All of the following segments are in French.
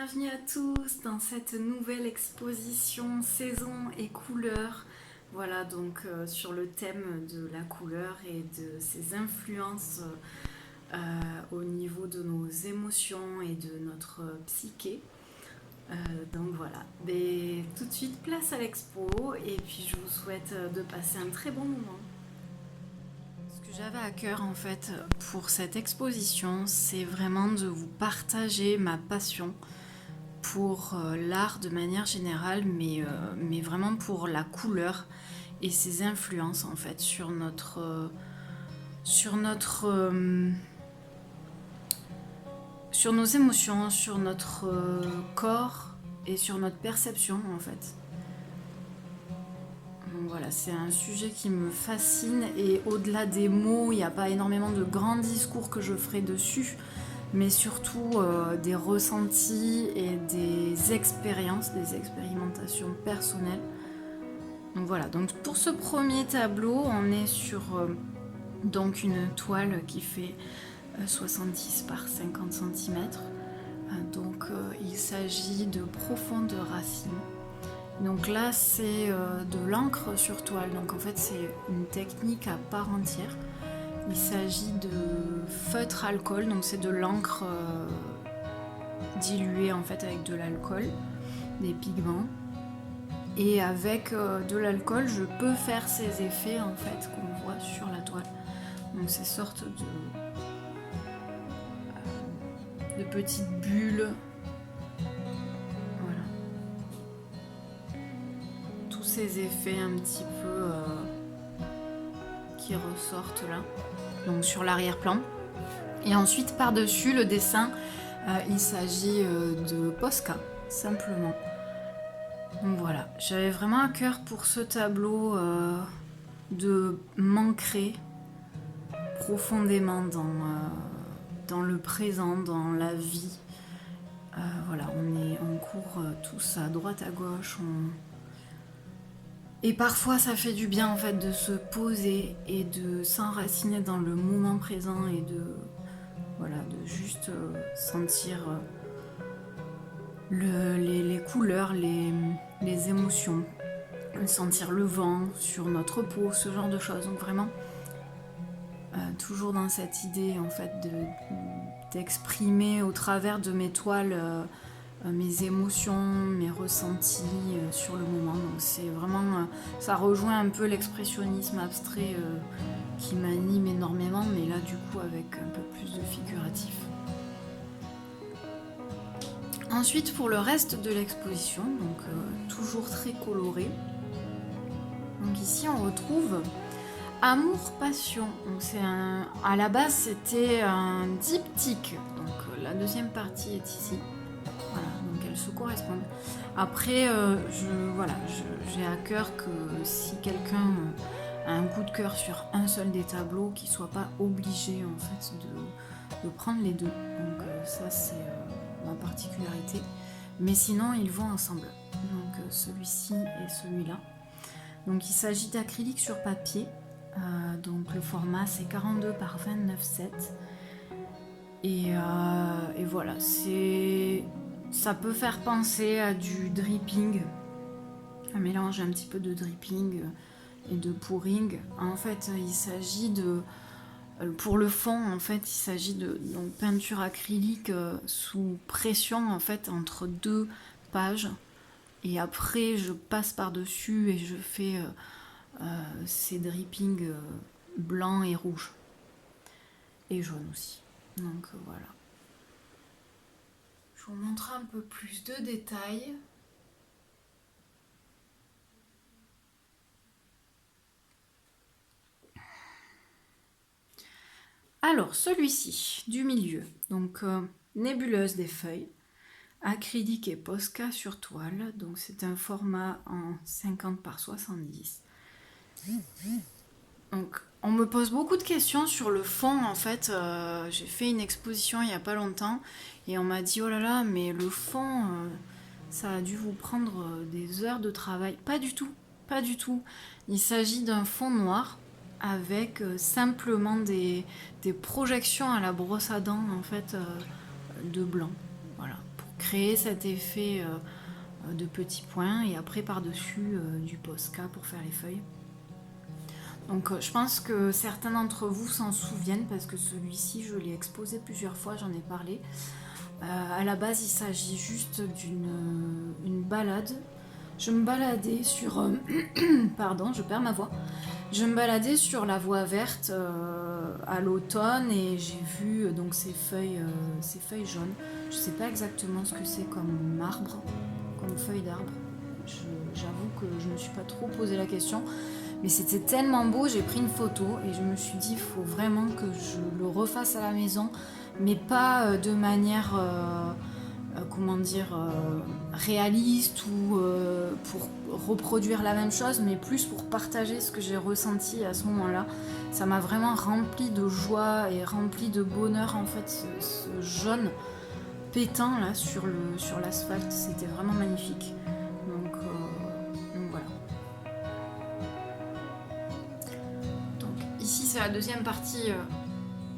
bienvenue à tous dans cette nouvelle exposition saison et couleurs. Voilà donc sur le thème de la couleur et de ses influences au niveau de nos émotions et de notre psyché. Donc voilà, mais tout de suite place à l'expo et puis je vous souhaite de passer un très bon moment. Ce que j'avais à cœur en fait pour cette exposition, c'est vraiment de vous partager ma passion pour l'art de manière générale, mais vraiment pour la couleur et ses influences en fait sur sur nos émotions, sur notre corps et sur notre perception en fait. Donc voilà, c'est un sujet qui me fascine et au-delà des mots, il n'y a pas énormément de grands discours que je ferai dessus, mais surtout des ressentis et des expériences, des expérimentations personnelles. Donc voilà, donc pour ce premier tableau, on est sur donc une toile qui fait 70 par 50 cm. Donc il s'agit de profondes racines. Donc là, c'est de l'encre sur toile. Donc en fait, c'est une technique à part entière. Il s'agit de feutre alcool. Donc c'est de l'encre diluée en fait avec de l'alcool, des pigments. Et avec de l'alcool, je peux faire ces effets en fait qu'on voit sur la toile. Donc ces sortes de petites bulles. Voilà. Tous ces effets un petit peu qui ressortent là. Donc sur l'arrière-plan. Et ensuite par-dessus le dessin, il s'agit de Posca, simplement. Donc voilà, j'avais vraiment à cœur pour ce tableau de m'ancrer profondément dans le présent, dans la vie. Voilà, on court tous à droite, à gauche. Et parfois, ça fait du bien en fait de se poser et de s'enraciner dans le moment présent et de juste sentir les couleurs, les émotions, sentir le vent sur notre peau, ce genre de choses. Donc vraiment, toujours dans cette idée en fait d'exprimer au travers de mes toiles mes émotions, mes ressentis sur le moment. Donc c'est vraiment, ça rejoint un peu l'expressionnisme abstrait qui m'anime énormément, mais là du coup avec un peu plus de figuratif. Ensuite pour le reste de l'exposition, donc toujours très coloré. Donc ici on retrouve Amour Passion. Donc à la base c'était un diptyque. Donc la deuxième partie est ici. Voilà, donc elles se correspondent. Après, j'ai à cœur que si quelqu'un a un coup de cœur sur un seul des tableaux, qu'il ne soit pas obligé en fait de prendre les deux. Donc ça c'est ma particularité. Mais sinon ils vont ensemble. Donc celui-ci et celui-là. Donc il s'agit d'acrylique sur papier. Donc le format c'est 42 par 29,7. Et voilà, ça peut faire penser à du dripping, un mélange un petit peu de dripping et de pouring. En fait, il s'agit pour le fond, en fait, il s'agit de peinture acrylique sous pression en fait entre deux pages. Et après, je passe par-dessus et je fais ces drippings blancs et rouges. Et jaune aussi. Donc voilà. Je vous montre un peu plus de détails. Alors, celui-ci, du milieu, donc nébuleuse des feuilles, acrylique et Posca sur toile, donc c'est un format en 50 par 70. Donc, on me pose beaucoup de questions sur le fond, en fait, j'ai fait une exposition il n'y a pas longtemps, et on m'a dit, oh là là, mais le fond, ça a dû vous prendre des heures de travail. Pas du tout, pas du tout. Il s'agit d'un fond noir, avec simplement des projections à la brosse à dents en fait de blanc, voilà, pour créer cet effet de petits points et après par-dessus du Posca pour faire les feuilles. Donc je pense que certains d'entre vous s'en souviennent parce que celui-ci je l'ai exposé plusieurs fois, j'en ai parlé. À la base il s'agit juste d'une balade. Je me baladais sur... pardon, je perds ma voix. Je me baladais sur la voie verte à l'automne et j'ai vu donc ces feuilles jaunes. Je sais pas exactement ce que c'est comme arbre, comme feuille d'arbre. J'avoue que je me suis pas trop posé la question. Mais c'était tellement beau, j'ai pris une photo et je me suis dit il faut vraiment que je le refasse à la maison, mais pas de manière réaliste ou pour reproduire la même chose, mais plus pour partager ce que j'ai ressenti à ce moment-là. Ça m'a vraiment rempli de joie et rempli de bonheur en fait, ce jaune pétant là sur l'asphalte, c'était vraiment magnifique. Donc voilà. Donc ici c'est la deuxième partie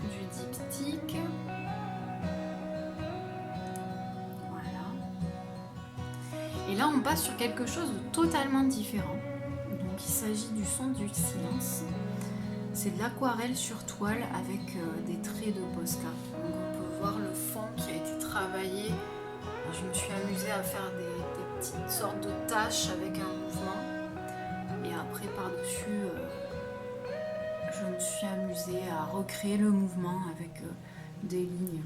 du diptyque. Et là, on passe sur quelque chose de totalement différent. Donc, il s'agit du son du silence. C'est de l'aquarelle sur toile avec des traits de Posca. Donc, on peut voir le fond qui a été travaillé. Je me suis amusée à faire des petites sortes de taches avec un mouvement. Et après, par-dessus, je me suis amusée à recréer le mouvement avec des lignes.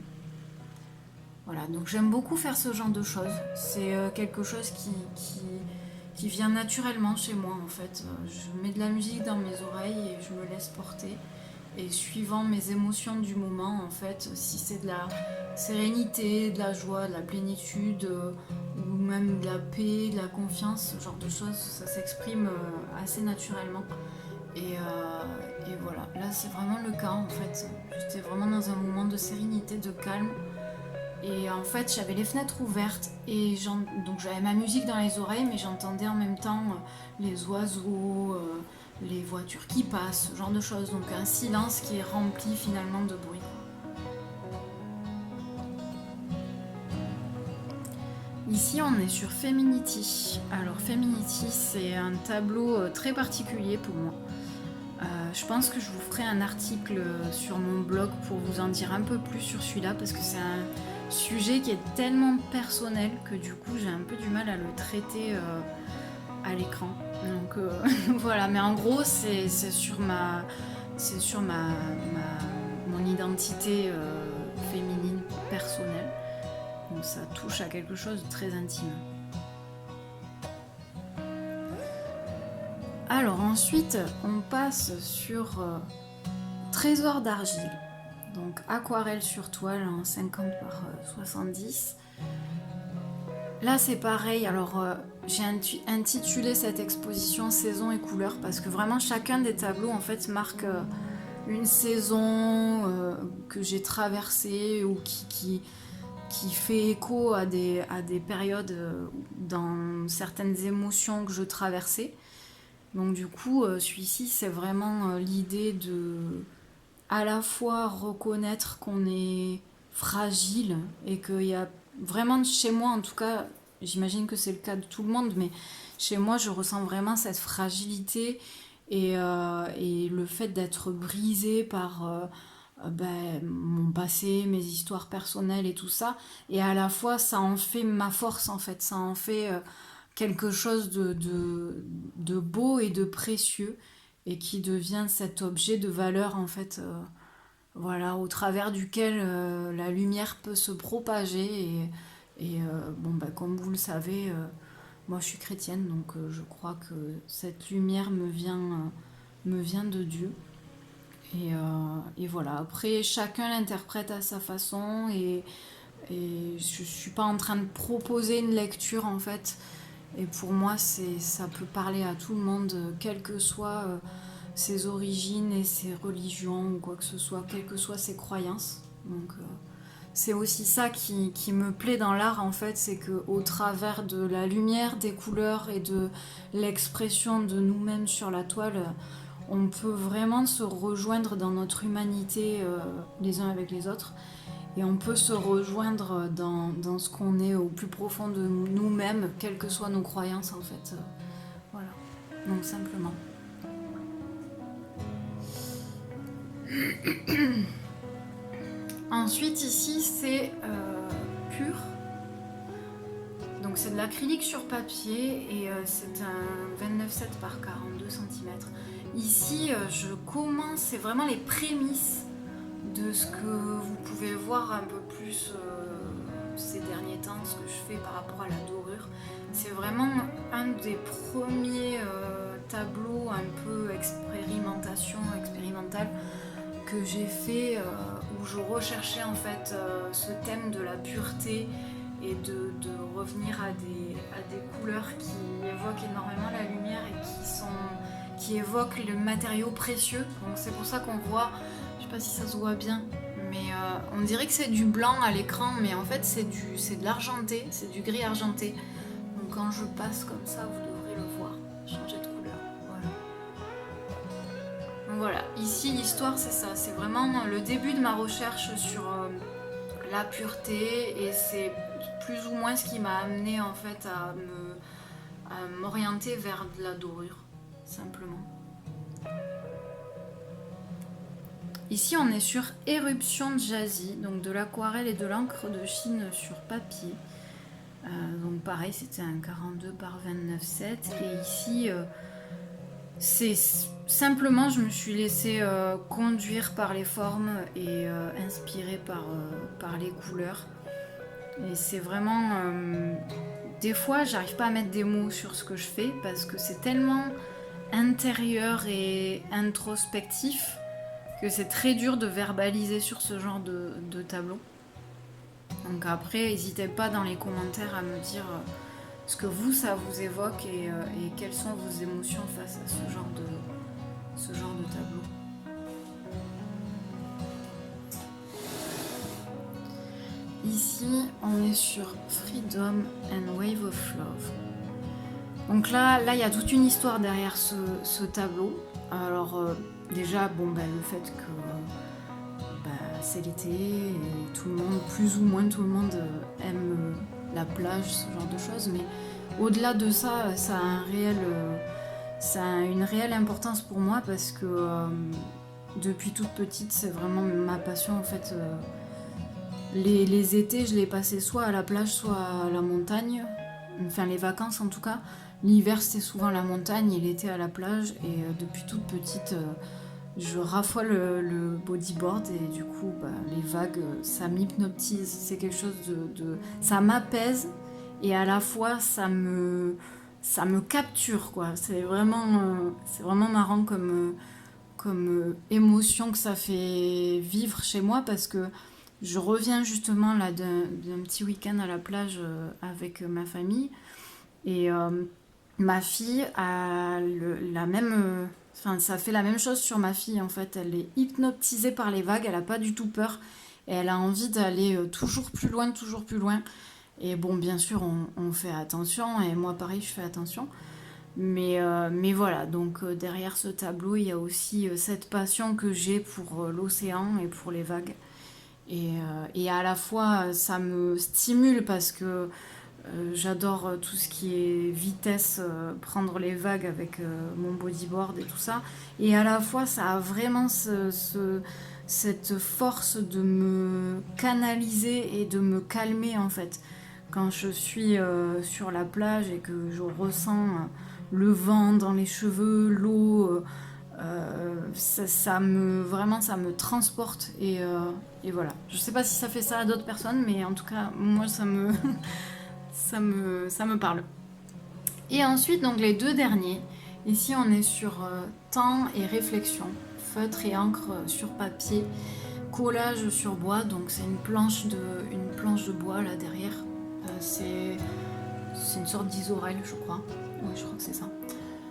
Voilà, donc j'aime beaucoup faire ce genre de choses. C'est quelque chose qui vient naturellement chez moi en fait. Je mets de la musique dans mes oreilles et je me laisse porter. Et suivant mes émotions du moment, en fait, si c'est de la sérénité, de la joie, de la plénitude, ou même de la paix, de la confiance, ce genre de choses, ça s'exprime assez naturellement. Et voilà, là c'est vraiment le cas en fait. J'étais vraiment dans un moment de sérénité, de calme. Et en fait, j'avais les fenêtres ouvertes et donc j'avais ma musique dans les oreilles, mais j'entendais en même temps les oiseaux, les voitures qui passent, ce genre de choses. Donc un silence qui est rempli finalement de bruit. Ici, on est sur Feminity. Alors Feminity, c'est un tableau très particulier pour moi. Je pense que je vous ferai un article sur mon blog pour vous en dire un peu plus sur celui-là parce que c'est un sujet qui est tellement personnel que du coup j'ai un peu du mal à le traiter à l'écran. Donc voilà, mais en gros c'est sur mon identité féminine personnelle. Donc ça touche à quelque chose de très intime. Alors ensuite, on passe sur Trésor d'argile. Donc aquarelle sur toile en 50 par 70. Là c'est pareil, alors j'ai intitulé cette exposition Saison et couleurs parce que vraiment chacun des tableaux en fait marque une saison que j'ai traversée ou qui fait écho à des périodes dans certaines émotions que je traversais. Donc du coup, celui-ci, c'est vraiment l'idée de à la fois reconnaître qu'on est fragile et qu'il y a vraiment chez moi, en tout cas, j'imagine que c'est le cas de tout le monde, mais chez moi, je ressens vraiment cette fragilité et le fait d'être brisée par mon passé, mes histoires personnelles et tout ça. Et à la fois, ça en fait ma force, en fait. Ça en fait quelque chose de beau et de précieux et qui devient cet objet de valeur en fait voilà au travers duquel la lumière peut se propager comme vous le savez moi je suis chrétienne donc je crois que cette lumière me vient de Dieu et voilà après chacun l'interprète à sa façon et je suis pas en train de proposer une lecture en fait. Et pour moi, ça peut parler à tout le monde, quelles que soient ses origines et ses religions ou quoi que ce soit, quelles que soient ses croyances. Donc, c'est aussi ça qui me plaît dans l'art, en fait, c'est qu'au travers de la lumière, des couleurs et de l'expression de nous-mêmes sur la toile, on peut vraiment se rejoindre dans notre humanité les uns avec les autres. et on peut se rejoindre dans ce qu'on est au plus profond de nous-mêmes, quelles que soient nos croyances en fait. Voilà, donc simplement. Ensuite ici c'est pur. Donc c'est de l'acrylique sur papier et c'est un 29,7 par 42 cm. Ici je commence, c'est vraiment les prémices de ce que vous pouvez voir un peu plus ces derniers temps, ce que je fais par rapport à la dorure. C'est vraiment un des premiers tableaux un peu expérimental que j'ai fait où je recherchais en fait ce thème de la pureté et de revenir à des couleurs qui évoquent énormément la lumière et qui évoquent le matériau précieux. Donc c'est pour ça qu'on voit, je sais pas si ça se voit bien, mais on dirait que c'est du blanc à l'écran, mais en fait c'est de l'argenté, c'est du gris argenté. Donc quand je passe comme ça, vous devrez le voir, changer de couleur. Voilà. Donc voilà, ici l'histoire c'est ça, c'est vraiment le début de ma recherche sur la pureté et c'est plus ou moins ce qui m'a amené en fait à m'orienter vers de la dorure, simplement. Ici on est sur Éruption Jazzy, donc de l'aquarelle et de l'encre de Chine sur papier. Donc pareil, c'était un 42 par 29,7 et ici c'est simplement je me suis laissée conduire par les formes et inspirée par les couleurs. Et c'est vraiment des fois j'arrive pas à mettre des mots sur ce que je fais parce que c'est tellement intérieur et introspectif que c'est très dur de verbaliser sur ce genre de tableau. Donc après, n'hésitez pas dans les commentaires à me dire ce que vous, ça vous évoque et quelles sont vos émotions face à ce genre de tableau. Ici, on est sur Freedom and Wave of Love. Donc là, il y a toute une histoire derrière ce tableau. Alors déjà, le fait que c'est l'été et tout le monde, plus ou moins tout le monde aime la plage, ce genre de choses. Mais au-delà de ça, ça a une réelle importance pour moi parce que depuis toute petite, c'est vraiment ma passion en fait. Les étés, je les passais soit à la plage, soit à la montagne. Enfin, les vacances en tout cas. L'hiver, c'était souvent la montagne et l'été à la plage. Et depuis toute petite, je raffole le bodyboard et du coup, les vagues, ça m'hypnotise. C'est quelque chose ça m'apaise et à la fois, ça me capture, quoi. C'est vraiment marrant comme émotion que ça fait vivre chez moi parce que je reviens justement là d'un petit week-end à la plage avec ma famille et ma fille a la même... ça fait la même chose sur ma fille en fait. Elle est hypnotisée par les vagues, elle n'a pas du tout peur et elle a envie d'aller toujours plus loin, toujours plus loin. Et bon, bien sûr, on fait attention et moi pareil, je fais attention. Mais voilà, donc derrière ce tableau, il y a aussi cette passion que j'ai pour l'océan et pour les vagues. Et à la fois, ça me stimule parce que j'adore tout ce qui est vitesse, prendre les vagues avec mon bodyboard et tout ça. Et à la fois, ça a vraiment cette force de me canaliser et de me calmer en fait. Quand je suis sur la plage et que je ressens le vent dans les cheveux, l'eau... ça me transporte et voilà. Je sais pas si ça fait ça à d'autres personnes, mais en tout cas moi ça me ça me parle. Et ensuite donc les deux derniers. Ici on est sur temps et réflexion, feutre et encre sur papier, collage sur bois. Donc c'est une planche de bois là derrière. C'est une sorte d'isorel je crois. Oui, je crois que c'est ça.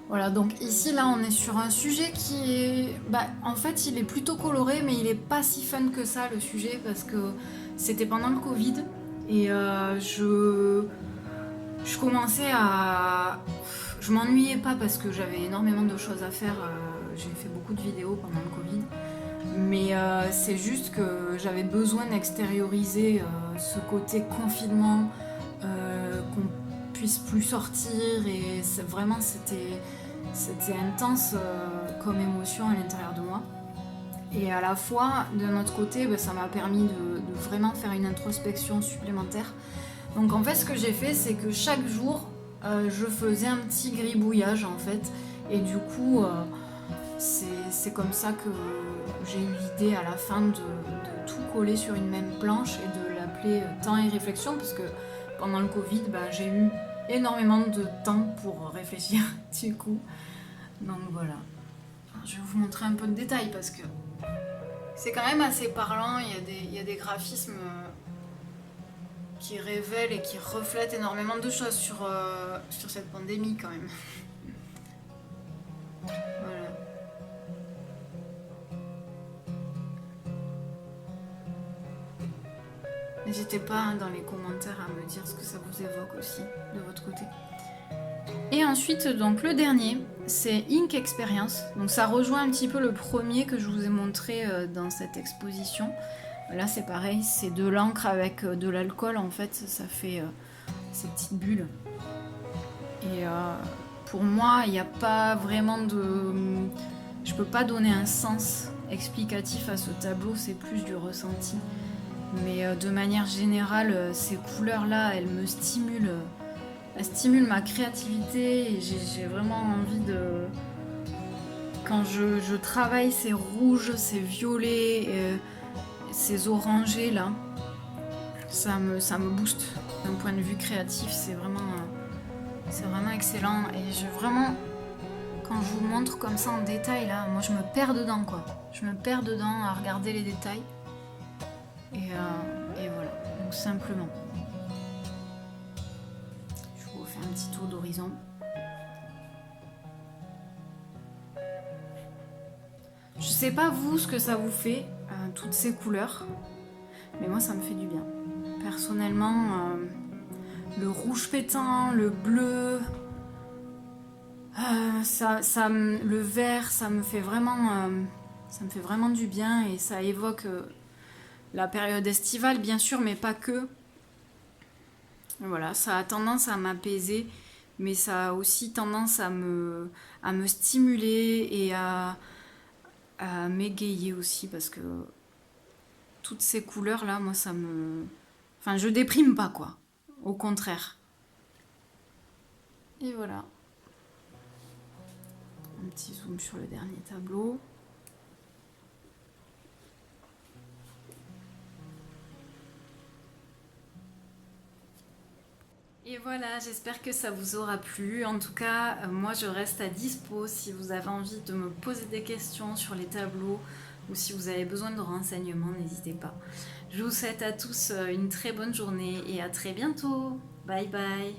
Voilà, donc ici, là, on est sur un sujet qui est... en fait, il est plutôt coloré, mais il est pas si fun que ça, le sujet, parce que c'était pendant le Covid. Et je commençais à... Je m'ennuyais pas parce que j'avais énormément de choses à faire. J'ai fait beaucoup de vidéos pendant le Covid. Mais c'est juste que j'avais besoin d'extérioriser ce côté confinement, qu'on puisse plus sortir et vraiment c'était intense comme émotion à l'intérieur de moi. Et à la fois, d'un autre côté, ça m'a permis de vraiment faire une introspection supplémentaire. Donc en fait, ce que j'ai fait, c'est que chaque jour, je faisais un petit gribouillage en fait. Et du coup, c'est comme ça que j'ai eu l'idée à la fin de tout coller sur une même planche et de l'appeler temps et réflexion, parce que pendant le Covid, j'ai eu énormément de temps pour réfléchir du coup. Donc voilà. Je vais vous montrer un peu de détails parce que c'est quand même assez parlant. Il y a des graphismes qui révèlent et qui reflètent énormément de choses sur cette pandémie quand même. Voilà. N'hésitez pas dans les commentaires à me dire ce que ça vous évoque aussi de votre côté. Et ensuite, donc le dernier, c'est Ink Experience. Donc ça rejoint un petit peu le premier que je vous ai montré dans cette exposition. Là c'est pareil, c'est de l'encre avec de l'alcool en fait, ça fait ces petites bulles. Et pour moi, il n'y a pas vraiment de... Je peux pas donner un sens explicatif à ce tableau, c'est plus du ressenti. Mais de manière générale, ces couleurs-là, elles me stimulent. Elles stimulent ma créativité et j'ai vraiment envie de... Quand je travaille ces rouges, ces violets, ces orangés là, ça me booste. D'un point de vue créatif, c'est vraiment excellent. Et vraiment, quand je vous montre comme ça en détail là, moi je me perds dedans quoi. Je me perds dedans à regarder les détails. Et voilà, donc simplement. Je vous refais un petit tour d'horizon. Je sais pas vous ce que ça vous fait, toutes ces couleurs, mais moi ça me fait du bien. Personnellement, le rouge pétant, le bleu, le vert, ça me fait vraiment du bien et ça évoque la période estivale bien sûr, mais pas que. Voilà, ça a tendance à m'apaiser, mais ça a aussi tendance à me stimuler et à m'égayer aussi, parce que toutes ces couleurs là, moi ça me... Enfin, je déprime pas quoi, au contraire. Et voilà. Un petit zoom sur le dernier tableau. Et voilà, j'espère que ça vous aura plu. En tout cas, moi je reste à dispo si vous avez envie de me poser des questions sur les tableaux ou si vous avez besoin de renseignements, n'hésitez pas. Je vous souhaite à tous une très bonne journée et à très bientôt. Bye bye.